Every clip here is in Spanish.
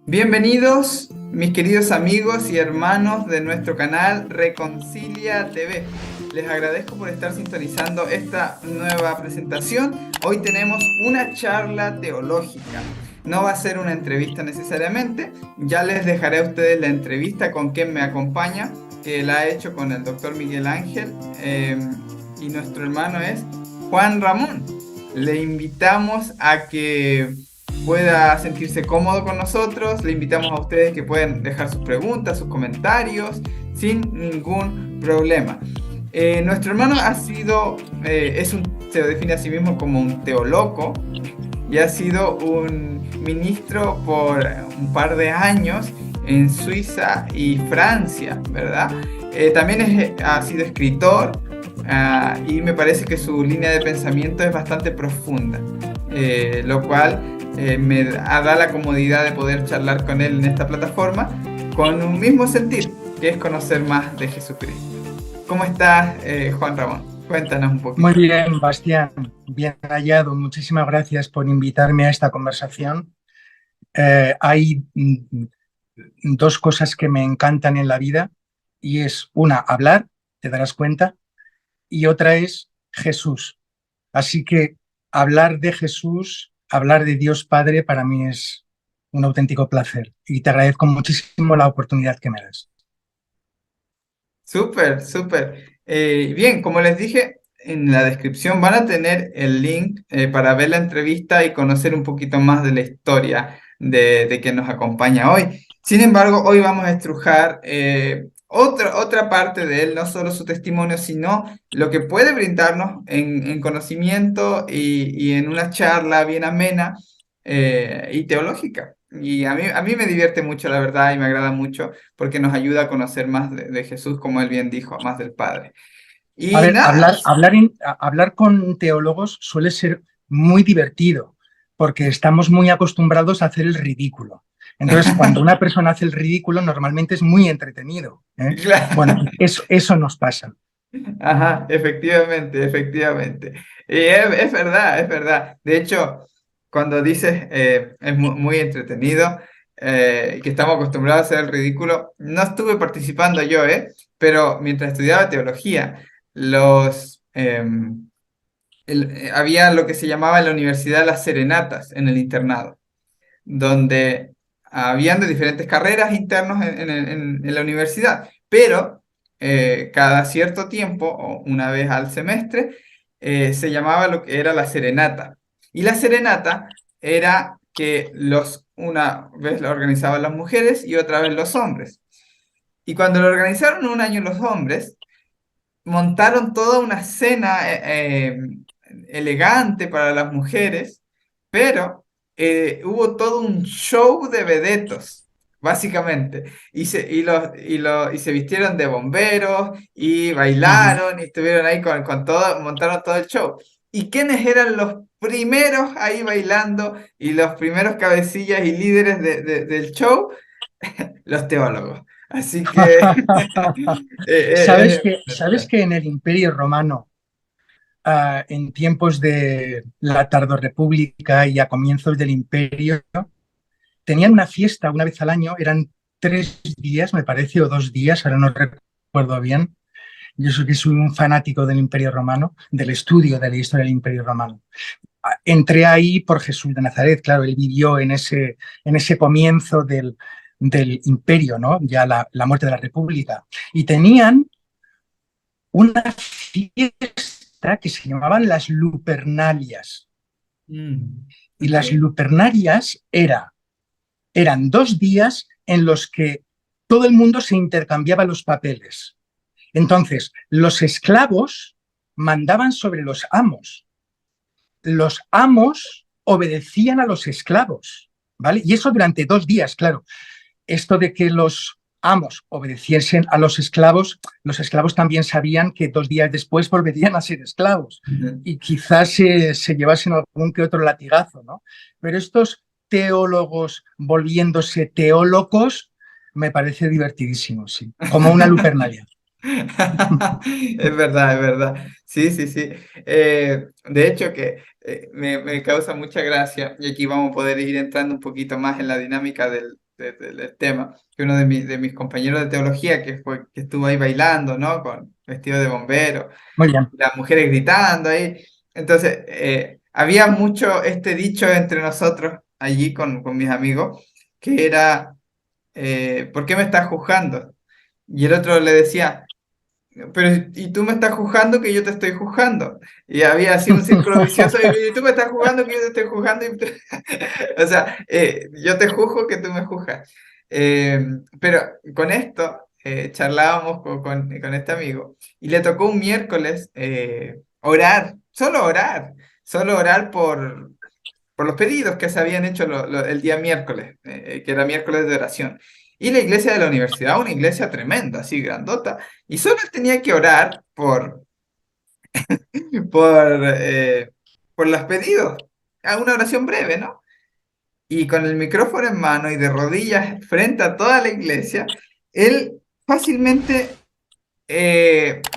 Bienvenidos, mis queridos amigos y hermanos de nuestro canal Reconcilia TV. Les agradezco por estar sintonizando esta nueva presentación. Hoy tenemos una charla teológica. No va a ser una entrevista necesariamente. Ya les dejaré a ustedes la entrevista con quien me acompaña, que la ha hecho con el doctor Miguel Ángel. Y nuestro hermano es Juan Ramón. Le invitamos a que pueda sentirse cómodo con nosotros. Le invitamos a ustedes que pueden dejar sus preguntas, sus comentarios, sin ningún problema. Nuestro hermano se define a sí mismo como un teólogo y ha sido un ministro por un par de años en Suiza y Francia, ¿verdad? También ha sido escritor, y me parece que su línea de pensamiento es bastante profunda, lo cual me da la comodidad de poder charlar con él en esta plataforma con un mismo sentir, que es conocer más de Jesucristo. ¿Cómo estás, Juan Ramón? Cuéntanos un Muy poquito. bien, Bastián, bien hallado. Muchísimas gracias por invitarme a esta conversación. Hay dos cosas que me encantan en la vida y es una, hablar, te darás cuenta, y otra es Jesús. Así que hablar de Jesús, hablar de Dios Padre para mí es un auténtico placer y te agradezco muchísimo la oportunidad que me das. Súper, súper. Bien, como les dije, en la descripción van a tener el link para ver la entrevista y conocer un poquito más de la historia de quien nos acompaña hoy. Sin embargo, hoy vamos a estrujar otra parte de él, no solo su testimonio, sino lo que puede brindarnos en conocimiento y en una charla bien amena y teológica. Y a mí me divierte mucho, la verdad, y me agrada mucho porque nos ayuda a conocer más de Jesús, como él bien dijo, más del Padre. A Y ver, nada, hablar con teólogos suele ser muy divertido porque estamos muy acostumbrados a hacer el ridículo. Entonces, cuando una persona hace el ridículo, normalmente es muy entretenido, ¿eh? Bueno, claro, eso nos pasa. ajá, efectivamente, efectivamente. Y es verdad, es verdad. De hecho, cuando dices es muy entretenido, que estamos acostumbrados a hacer el ridículo, no estuve participando yo, pero mientras estudiaba teología, había lo que se llamaba en la universidad las serenatas en el internado, donde habían de diferentes carreras internos en la universidad, pero cada cierto tiempo, o una vez al semestre, se llamaba lo que era la serenata. Y la serenata era que una vez la organizaban las mujeres y otra vez los hombres. Y cuando lo organizaron un año los hombres, montaron toda una cena elegante para las mujeres, pero hubo todo un show de vedetos, básicamente. Y se vistieron de bomberos y Ujú. bailaron y estuvieron ahí con todo, montaron todo el show. ¿Y quiénes eran los primeros ahí bailando y los primeros cabecillas y líderes del show? Los teólogos. Así que ¿Sabes que en el Imperio Romano, en tiempos de la Tardorrepública y a comienzos del Imperio, tenían una fiesta una vez al año, eran 3 días, me parece, o 2 días, ahora no recuerdo bien. Yo soy que soy un fanático del Imperio Romano, del estudio de la historia del Imperio Romano. Entré ahí por Jesús de Nazaret, claro, él vivió en ese comienzo del imperio, ¿no? Ya la muerte de la República. Y tenían una fiesta que se llamaban las Lupernalias. Mm, Y ok. las Lupernalias eran 2 días en los que todo el mundo se intercambiaba los papeles. Entonces, los esclavos mandaban sobre los amos obedecían a los esclavos, ¿vale? Y eso durante 2 días, claro. Esto de que los amos obedeciesen a los esclavos también sabían que 2 días después volverían a ser esclavos y quizás se llevasen algún que otro latigazo, ¿no? Pero estos teólogos volviéndose teólogos me parece divertidísimo, sí, como una lupernalia. Es verdad, es verdad. Sí, sí, sí. De hecho, que me causa mucha gracia, y aquí vamos a poder ir entrando un poquito más en la dinámica del tema, que uno de mis compañeros de teología que estuvo ahí bailando, ¿no? Con vestido de bombero, Muy bien. las mujeres gritando ahí. Entonces, había mucho este dicho entre nosotros allí con mis amigos, que era, ¿por qué me estás juzgando? Y el otro le decía, pero y tú me estás juzgando que yo te estoy juzgando. Y había así un círculo vicioso, y tú me estás juzgando que yo te estoy juzgando. O sea, yo te juzgo que tú me juzgas. Pero con esto charlábamos con este amigo y le tocó un miércoles solo orar por los pedidos que se habían hecho el día miércoles, que era miércoles de oración. Y la iglesia de la universidad, una iglesia tremenda, así grandota, y solo él tenía que orar por, eh, por los pedidos, a una oración breve, ¿no? Y con el micrófono en mano y de rodillas frente a toda la iglesia, él fácilmente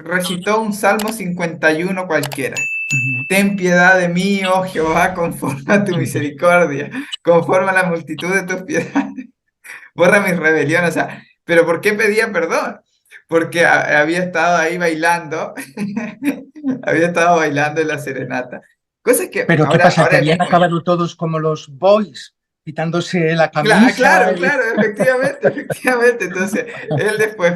recitó un Salmo 51 cualquiera. Ten piedad de mí, oh Jehová, conforme a tu misericordia, conforme a la multitud de tus piedades. Borra mis rebeliones. O sea, pero ¿por qué pedía perdón? Porque había estado ahí bailando, había estado bailando en la serenata. Cosas que Pero ¿qué pasa? ¿Que ahora habían acabado todos como los boys, quitándose la camisa? Claro, claro, efectivamente, efectivamente. Entonces, él después,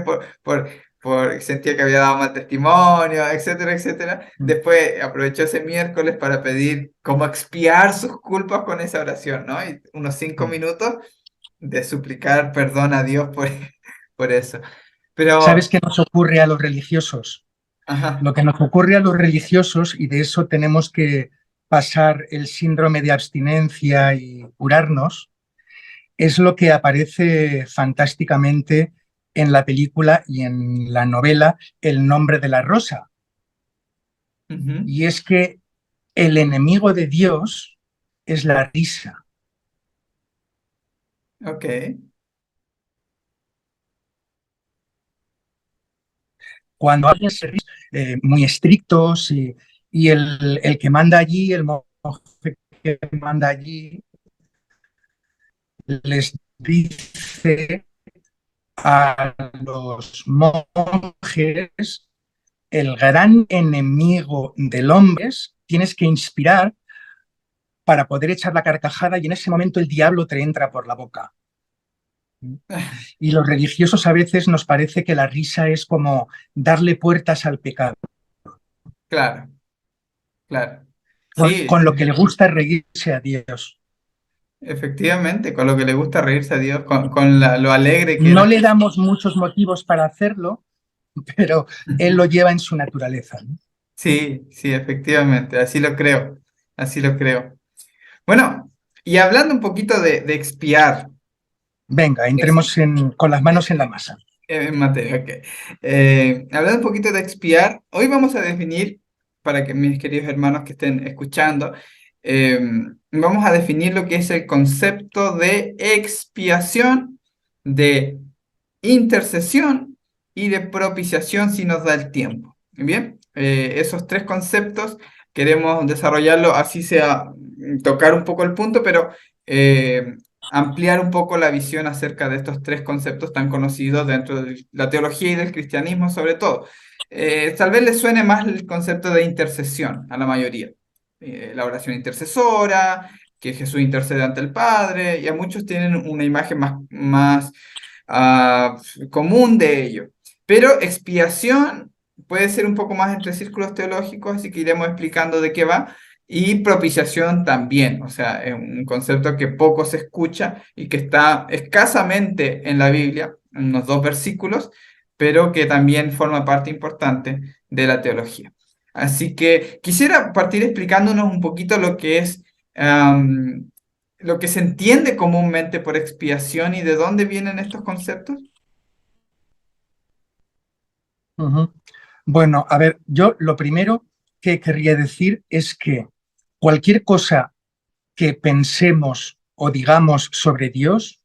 sentía que había dado mal testimonio, etcétera, etcétera. Después aprovechó ese miércoles para pedir cómo expiar sus culpas con esa oración, ¿no? Y unos 5 minutos de suplicar perdón a Dios por eso. ¿Sabes Pero, qué nos ocurre a los religiosos? ajá, Lo que nos ocurre a los religiosos, y de eso tenemos que pasar el síndrome de abstinencia y curarnos, es lo que aparece fantásticamente en la película y en la novela El nombre de la rosa. ujú, Y es que el enemigo de Dios es la risa. ok, Cuando alguien se ríe, muy estrictos y el que manda allí, el monje que manda allí, les dice a los monjes, el gran enemigo del hombre es, tienes que inspirar para poder echar la carcajada y en ese momento el diablo te entra por la boca. Y los religiosos a veces nos parece que la risa es como darle puertas al pecado, claro, claro. Sí, con lo que le gusta reírse a Dios. efectivamente, con lo que le gusta reírse a Dios, lo alegre que No era. le damos muchos motivos para hacerlo, pero él lo lleva en su naturaleza, ¿no? Sí, sí, efectivamente, así lo creo, así lo creo. Bueno, y hablando un poquito de expiar, Venga, ex- entremos con las manos en la masa. en materia, ok. Hablando un poquito de expiar, hoy vamos a definir, para que mis queridos hermanos que estén escuchando, eh, vamos a definir lo que es el concepto de expiación, de intercesión y de propiciación si nos da el tiempo. Bien, esos tres conceptos queremos desarrollarlo, así sea, tocar un poco el punto, pero eh, ampliar un poco la visión acerca de estos tres conceptos tan conocidos dentro de la teología y del cristianismo sobre todo. Tal vez les suene más el concepto de intercesión a la mayoría. La oración intercesora, que Jesús intercede ante el Padre, y a muchos tienen una imagen más ah, común de ello. Pero expiación puede ser un poco más entre círculos teológicos, así que iremos explicando de qué va. Y propiciación también, o sea, es un concepto que poco se escucha y que está escasamente en la Biblia, en unos 2 versículos, pero que también forma parte importante de la teología. Así que quisiera partir explicándonos un poquito lo que es lo que se entiende comúnmente por expiación y de dónde vienen estos conceptos. Ujú. Bueno, a ver, yo lo primero que querría decir es que cualquier cosa que pensemos o digamos sobre Dios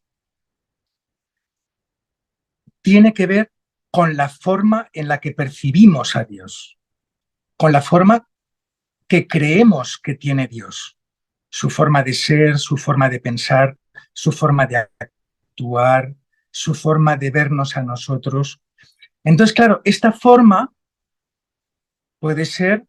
tiene que ver con la forma en la que percibimos a Dios, con la forma que creemos que tiene Dios, su forma de ser, su forma de pensar, su forma de actuar. actuar, su forma de vernos a nosotros. Entonces, claro, esta forma puede ser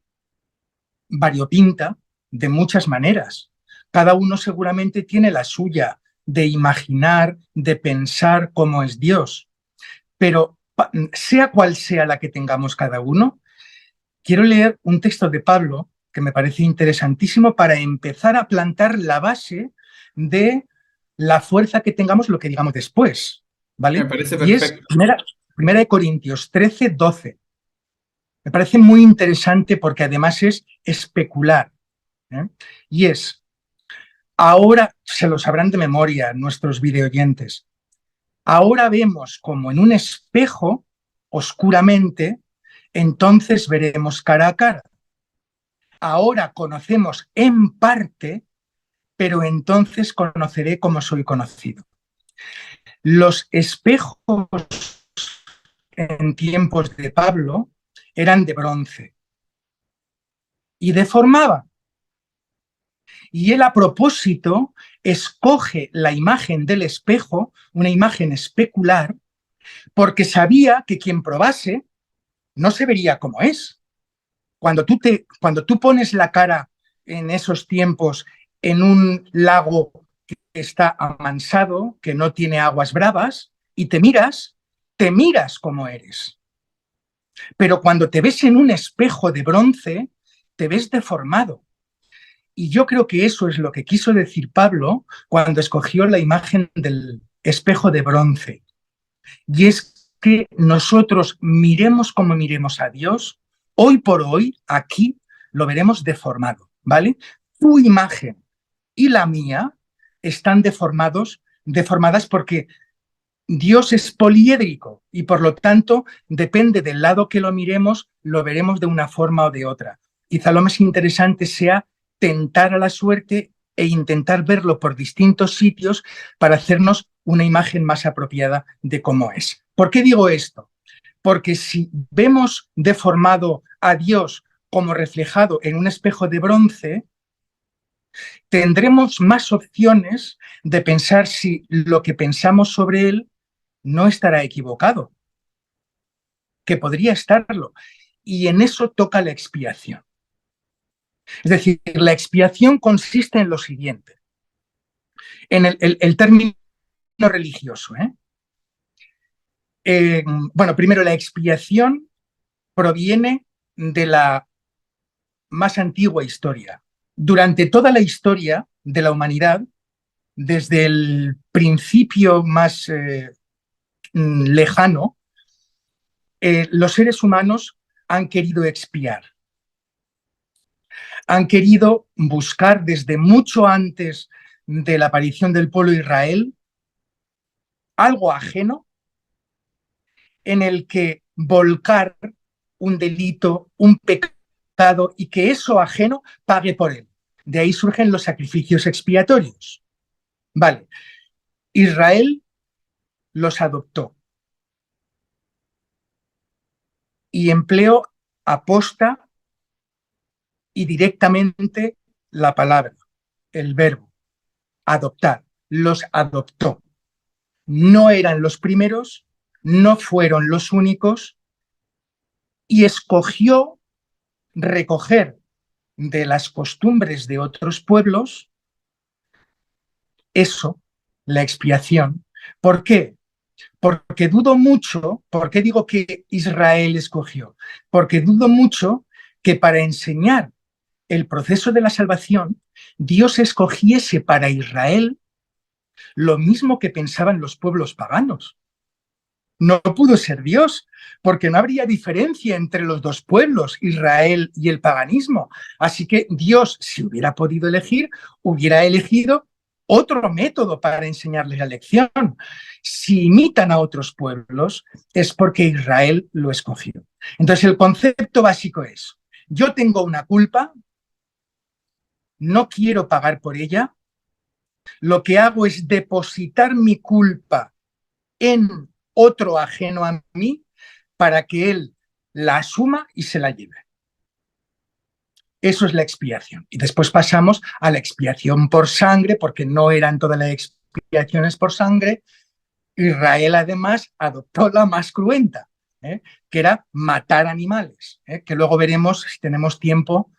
variopinta de muchas maneras. Cada uno seguramente tiene la suya de imaginar, de pensar cómo es Dios. Pero sea cual sea la que tengamos cada uno, quiero leer un texto de Pablo que me parece interesantísimo para empezar a plantar la base de la fuerza que tengamos lo que digamos después, Me ¿vale? parece Y es perfecto. primera de Corintios 13:12. Me parece muy interesante porque además es especular, ¿eh? Y es, ahora se lo sabrán de memoria nuestros videoyentes, ahora vemos como en un espejo, oscuramente, entonces veremos cara a cara. Ahora conocemos en parte, pero entonces conoceré como soy conocido. Los espejos en tiempos de Pablo eran de bronce y deformaban. Y él a propósito escoge la imagen del espejo, una imagen especular, porque sabía que quien probase no se vería como es. Cuando tú pones la cara en esos tiempos en un lago que está amansado, que no tiene aguas bravas, y te miras como eres. Pero cuando te ves en un espejo de bronce, te ves deformado. Y yo creo que eso es lo que quiso decir Pablo cuando escogió la imagen del espejo de bronce. Y es que nosotros miremos como miremos a Dios, hoy por hoy, aquí, lo veremos deformado, ¿vale? Tu imagen y la mía están deformadas porque Dios es poliédrico y por lo tanto, depende del lado que lo miremos, lo veremos de una forma o de otra. Quizá lo más interesante sea tentar a la suerte e intentar verlo por distintos sitios para hacernos una imagen más apropiada de cómo es. ¿Por qué digo esto? Porque si vemos deformado a Dios como reflejado en un espejo de bronce, tendremos más opciones de pensar si lo que pensamos sobre él no estará equivocado, que podría estarlo. Y en eso toca la expiación. Es decir, la expiación consiste en lo siguiente, en el término religioso. Bueno, primero, la expiación proviene de la más antigua historia. Durante toda la historia de la humanidad, desde el principio más lejano, los seres humanos han querido expiar. Han querido buscar desde mucho antes de la aparición del pueblo de Israel algo ajeno en el que volcar un delito, un pecado y que eso ajeno pague por él. De ahí surgen los sacrificios expiatorios. Vale, Israel los adoptó y empleó aposta y directamente la palabra, el verbo, adoptar. Los adoptó. No eran los primeros, no fueron los únicos y escogió recoger de las costumbres de otros pueblos eso, la expiación. ¿Por qué? Porque dudo mucho, ¿por qué digo que Israel escogió? Porque dudo mucho que para enseñar el proceso de la salvación, Dios escogiese para Israel lo mismo que pensaban los pueblos paganos. No pudo ser Dios, porque no habría diferencia entre los dos pueblos, Israel y el paganismo. Así que Dios, si hubiera podido elegir, hubiera elegido otro método para enseñarles la lección. Si imitan a otros pueblos, es porque Israel lo escogió. Entonces, el concepto básico es, yo tengo una culpa, no quiero pagar por ella, lo que hago es depositar mi culpa en otro ajeno a mí para que él la asuma y se la lleve. Eso es la expiación. Y después pasamos a la expiación por sangre, porque no eran todas las expiaciones por sangre, Israel además adoptó la más cruenta, que era matar animales, que luego veremos, si tenemos tiempo,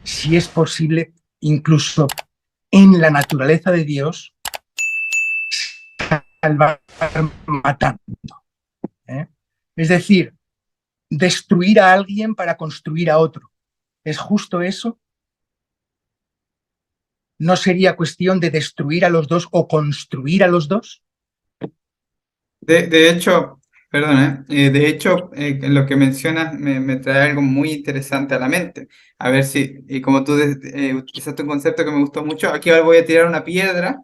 si es posible incluso en la naturaleza de Dios salvar matando. ¿Eh? Es decir, destruir a alguien para construir a otro. ¿Es justo eso? ¿No sería cuestión de destruir a los dos o construir a los dos? De hecho, perdón, de hecho, lo que mencionas me trae algo muy interesante a la mente. A ver si, y como tú utilizaste un concepto que me gustó mucho, aquí ahora voy a tirar una piedra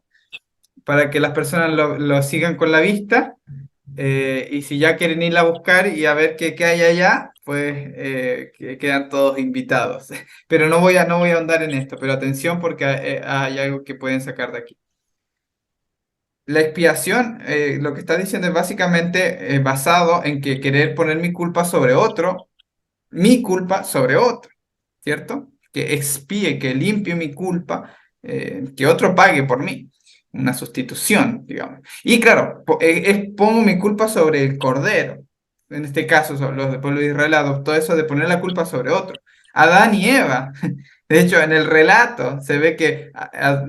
para que las personas lo sigan con la vista, y si ya quieren ir a buscar y a ver qué hay allá, pues que quedan todos invitados. Pero no voy a ahondar en esto, pero atención porque hay algo que pueden sacar de aquí. La expiación, lo que está diciendo es básicamente basado en que querer poner mi culpa sobre otro, ¿cierto? Que expíe, que limpie mi culpa, que otro pague por mí. Una sustitución, digamos. Y claro, pongo mi culpa sobre el cordero. En este caso, los del pueblo de Israel adoptó eso de poner la culpa sobre otro. Adán y Eva. De hecho, en el relato se ve que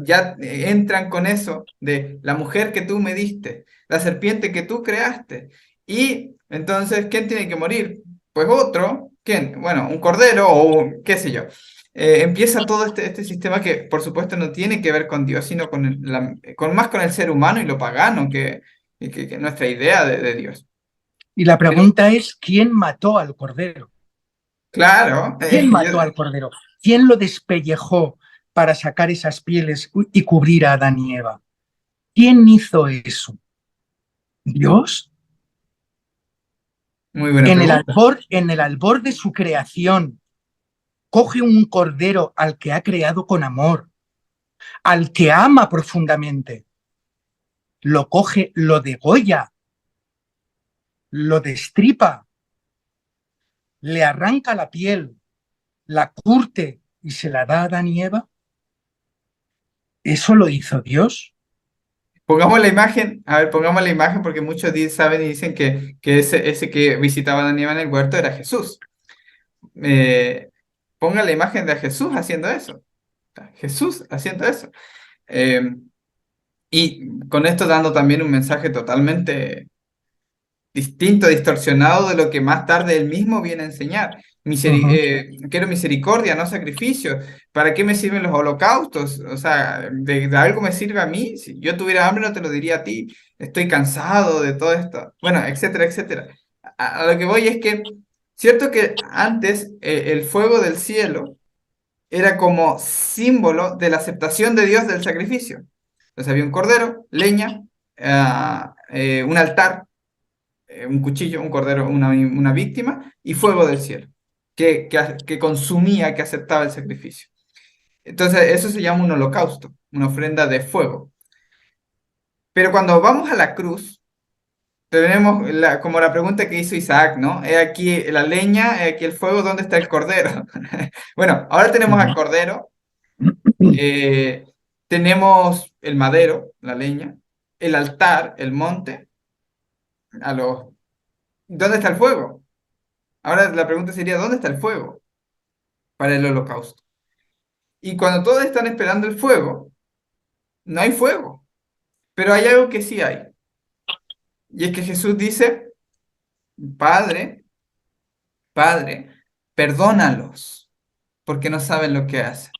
ya entran con eso de la mujer que tú me diste, la serpiente que tú creaste. Y entonces, ¿quién tiene que morir? Pues otro. ¿Quién? Bueno, un cordero o qué sé yo. Empieza todo este sistema que, por supuesto, no tiene que ver con Dios, sino con más con el ser humano y lo pagano que nuestra idea de Dios. Y la Pero, pregunta es, ¿quién mató al cordero? claro, ¿Quién mató al cordero? ¿Quién lo despellejó para sacar esas pieles y cubrir a Adán y Eva? ¿Quién hizo eso? ¿Dios? muy buena pregunta. En el albor de su creación, coge un cordero al que ha creado con amor, al que ama profundamente, lo coge, lo degolla, lo destripa, le arranca la piel, la curte y se la da a Adán y Eva. ¿Eso lo hizo Dios? Pongamos la imagen, a ver, pongamos la imagen porque muchos saben y dicen que ese que visitaba a Daniel en el huerto era Jesús. Eh, Ponga la imagen de Jesús haciendo eso. Jesús haciendo eso. Eh, y con esto dando también un mensaje totalmente distinto, distorsionado de lo que más tarde él mismo viene a enseñar. Ujú. Quiero misericordia, no sacrificio. ¿Para qué me sirven los holocaustos? O sea, ¿de algo me sirve a mí? Si yo tuviera hambre no te lo diría a ti. Estoy cansado de todo esto. Bueno, etcétera, etcétera. A lo que voy es que, cierto que antes el fuego del cielo era como símbolo de la aceptación de Dios del sacrificio. Entonces había un cordero, leña, un altar, un cuchillo, un cordero, una víctima y fuego del cielo, que consumía, que aceptaba el sacrificio. Entonces, eso se llama un holocausto, una ofrenda de fuego. Pero cuando vamos a la cruz, tenemos como la pregunta que hizo Isaac, ¿no? He aquí la leña, he aquí el fuego, ¿dónde está el cordero? Bueno, ahora tenemos al cordero, eh, tenemos el madero, la leña, el altar, el monte, ¿dónde está el fuego? Ahora la pregunta sería, ¿dónde está el fuego para el holocausto? Y cuando todos están esperando el fuego, no hay fuego. Pero hay algo que sí hay. Y es que Jesús dice, Padre, Padre, perdónalos, porque no saben lo que hacen.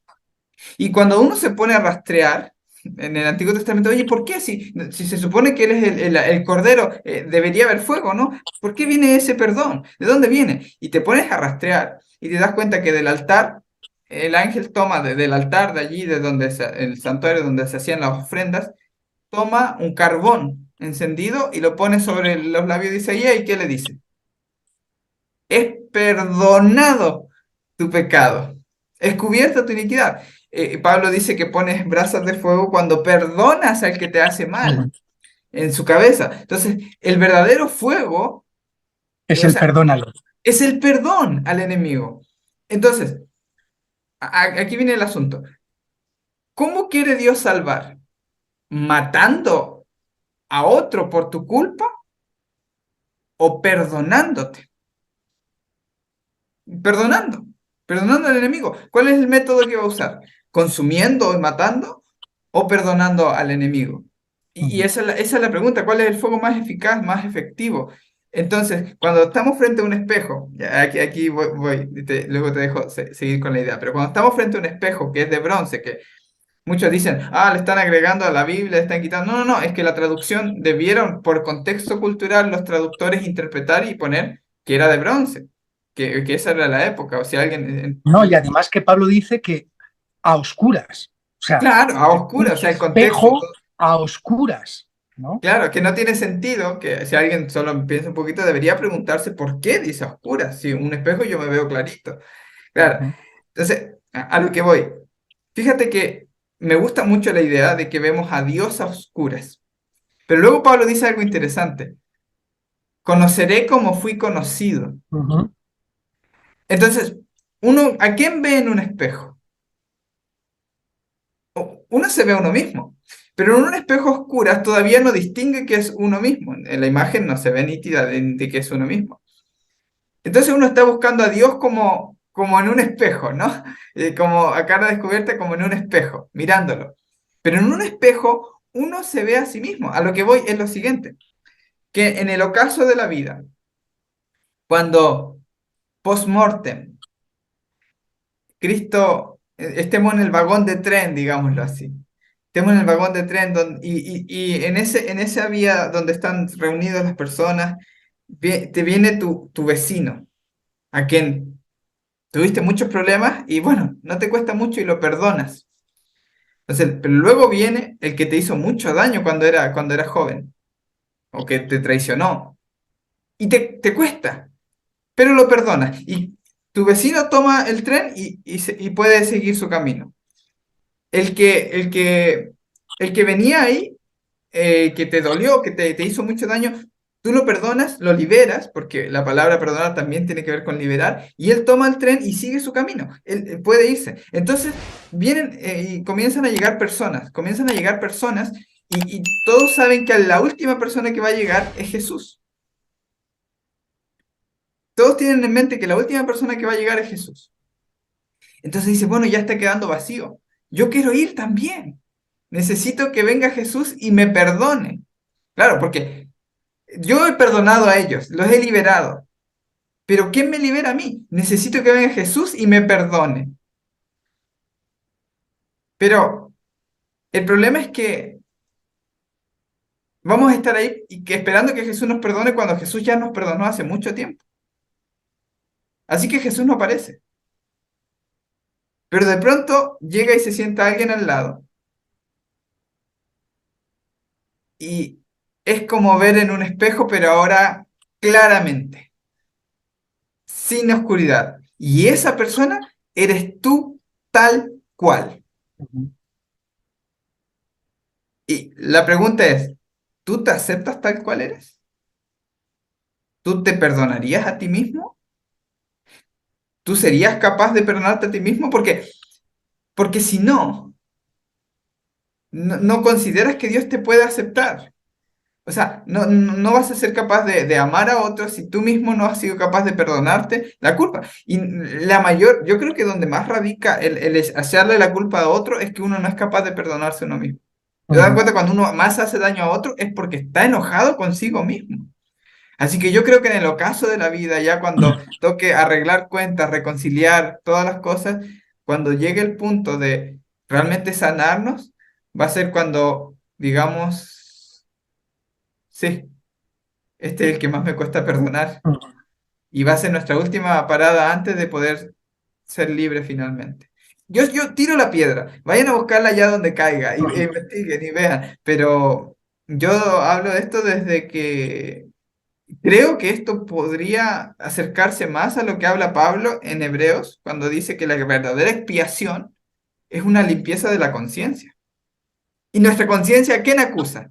Y cuando uno se pone a rastrear en el Antiguo Testamento, oye, ¿por qué si se supone que él es el Cordero, debería haber fuego, ¿no? ¿Por qué viene ese perdón? ¿De dónde viene? Y te pones a rastrear y te das cuenta que del altar, el ángel toma del altar de allí, de donde el santuario donde se hacían las ofrendas, toma un carbón encendido y lo pone sobre los labios de Isaías y ¿qué le dice? Es perdonado tu pecado, es cubierta tu iniquidad. Pablo dice que pones brasas de fuego cuando perdonas al que te hace mal Ujú. en su cabeza. Entonces, el verdadero fuego, Es o el sea, perdónalo. es el perdón al enemigo. Entonces, aquí viene el asunto. ¿Cómo quiere Dios salvar? ¿Matando? a otro por tu culpa o perdonándote? Perdonando, perdonando al enemigo. ¿Cuál es el método que va a usar? ¿Consumiendo y matando o perdonando al enemigo? Y ujú. esa es la pregunta, ¿cuál es el fuego más eficaz, más efectivo? Entonces, cuando estamos frente a un espejo, ya aquí voy, luego te dejo seguir con la idea, pero cuando estamos frente a un espejo que es de bronce, que muchos dicen, le están agregando a la Biblia, le están quitando. No, no, no, es que la traducción debieron, por contexto cultural, los traductores interpretar y poner que era de bronce, que esa era la época, o si alguien... No, y además que Pablo dice que a oscuras, o sea, Claro, a un oscuras, o sea, el contexto. espejo a oscuras, ¿no? Claro, que no tiene sentido, que si alguien solo piensa un poquito, debería preguntarse por qué dice a oscuras, si un espejo yo me veo clarito. Claro, Ujú, entonces, a lo que voy. Fíjate que me gusta mucho la idea de que vemos a Dios a oscuras. Pero luego Pablo dice algo interesante. Conoceré como fui conocido. ujú, Entonces, uno, ¿a quién ve en un espejo? Uno se ve a uno mismo. Pero en un espejo a oscuras todavía no distingue que es uno mismo. En la imagen no se ve nítida de que es uno mismo. Entonces uno está buscando a Dios como en un espejo, ¿no? Como a cara descubierta, como en un espejo, mirándolo. Pero en un espejo uno se ve a sí mismo. A lo que voy es lo siguiente, que en el ocaso de la vida, cuando post-mortem, Cristo, estemos en el vagón de tren, digámoslo así. Estemos en el vagón de tren y en esa vía donde están reunidas las personas, te viene tu vecino, a quien tuviste muchos problemas y bueno, no te cuesta mucho y lo perdonas. Entonces, pero luego viene el que te hizo mucho daño cuando era joven o que te traicionó y te cuesta, pero lo perdonas. Y tu vecino toma el tren y puede seguir su camino. El que, el que, el que venía ahí, que te dolió, que te hizo mucho daño, tú lo perdonas, lo liberas, porque la palabra perdonar también tiene que ver con liberar, y él toma el tren y sigue su camino. Él puede irse. Entonces, vienen y comienzan a llegar personas, y todos saben que la última persona que va a llegar es Jesús. Todos tienen en mente que la última persona que va a llegar es Jesús. Entonces dice, bueno, ya está quedando vacío. Yo quiero ir también. Necesito que venga Jesús y me perdone. Claro, porque yo he perdonado a ellos, los he liberado. Pero ¿quién me libera a mí? Necesito que venga Jesús y me perdone. Pero el problema es que vamos a estar ahí y esperando que Jesús nos perdone cuando Jesús ya nos perdonó hace mucho tiempo. Así que Jesús no aparece. Pero de pronto llega y se sienta alguien al lado y es como ver en un espejo, pero ahora claramente, sin oscuridad. Y esa persona eres tú tal cual. ujú. Y la pregunta es, ¿tú te aceptas tal cual eres? ¿Tú te perdonarías a ti mismo? ¿Tú serías capaz de perdonarte a ti mismo? Porque si no, no consideras que Dios te puede aceptar. O sea, no vas a ser capaz de amar a otros si tú mismo no has sido capaz de perdonarte la culpa. Y yo creo que donde más radica el hacerle la culpa a otro es que uno no es capaz de perdonarse a uno mismo. ¿Te das Ujú. cuenta? Cuando uno más hace daño a otro es porque está enojado consigo mismo. Así que yo creo que en el ocaso de la vida, ya cuando toque arreglar cuentas, reconciliar todas las cosas, cuando llegue el punto de realmente sanarnos, va a ser cuando digamos, sí, este es el que más me cuesta perdonar y va a ser nuestra última parada antes de poder ser libre finalmente. Yo tiro la piedra, vayan a buscarla allá donde caiga y Ujú. investiguen y vean, pero yo hablo de esto desde que creo que esto podría acercarse más a lo que habla Pablo en Hebreos, cuando dice que la verdadera expiación es una limpieza de la conciencia. ¿Y nuestra conciencia a quién acusa?